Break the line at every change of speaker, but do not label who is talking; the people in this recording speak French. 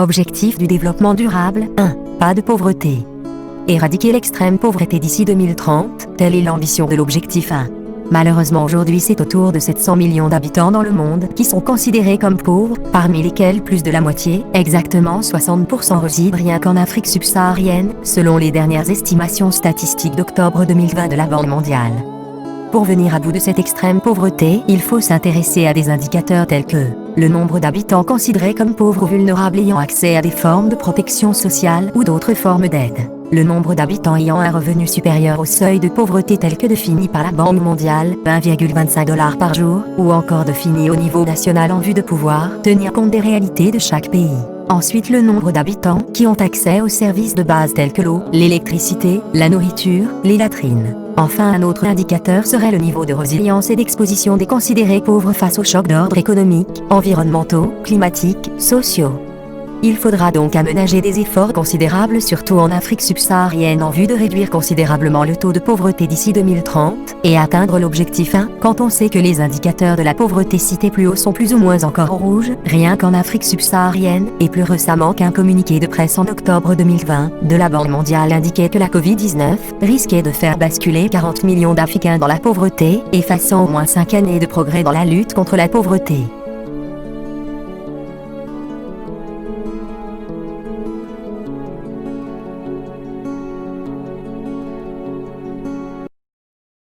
Objectif du développement durable 1. Pas de pauvreté. Éradiquer l'extrême pauvreté d'ici 2030, telle est l'ambition de l'objectif 1. Malheureusement aujourd'hui c'est autour de 700 millions d'habitants dans le monde qui sont considérés comme pauvres, parmi lesquels plus de la moitié, exactement 60% résident rien qu'en Afrique subsaharienne, selon les dernières estimations statistiques d'octobre 2020 de la Banque mondiale. Pour venir à bout de cette extrême pauvreté, il faut s'intéresser à des indicateurs tels que le nombre d'habitants considérés comme pauvres ou vulnérables ayant accès à des formes de protection sociale ou d'autres formes d'aide. Le nombre d'habitants ayant un revenu supérieur au seuil de pauvreté tel que défini par la Banque mondiale, 1,25 $ par jour, ou encore défini au niveau national en vue de pouvoir tenir compte des réalités de chaque pays. Ensuite, le nombre d'habitants qui ont accès aux services de base tels que l'eau, l'électricité, la nourriture, les latrines. Enfin, un autre indicateur serait le niveau de résilience et d'exposition des considérés pauvres face aux chocs d'ordre économique, environnementaux, climatiques, sociaux. Il faudra donc aménager des efforts considérables surtout en Afrique subsaharienne en vue de réduire considérablement le taux de pauvreté d'ici 2030 et atteindre l'objectif 1 quand on sait que les indicateurs de la pauvreté cités plus haut sont plus ou moins encore au rouge, rien qu'en Afrique subsaharienne, et plus récemment qu'un communiqué de presse en octobre 2020 de la Banque mondiale indiquait que la Covid-19 risquait de faire basculer 40 millions d'Africains dans la pauvreté, effaçant au moins 5 années de progrès dans la lutte contre la pauvreté.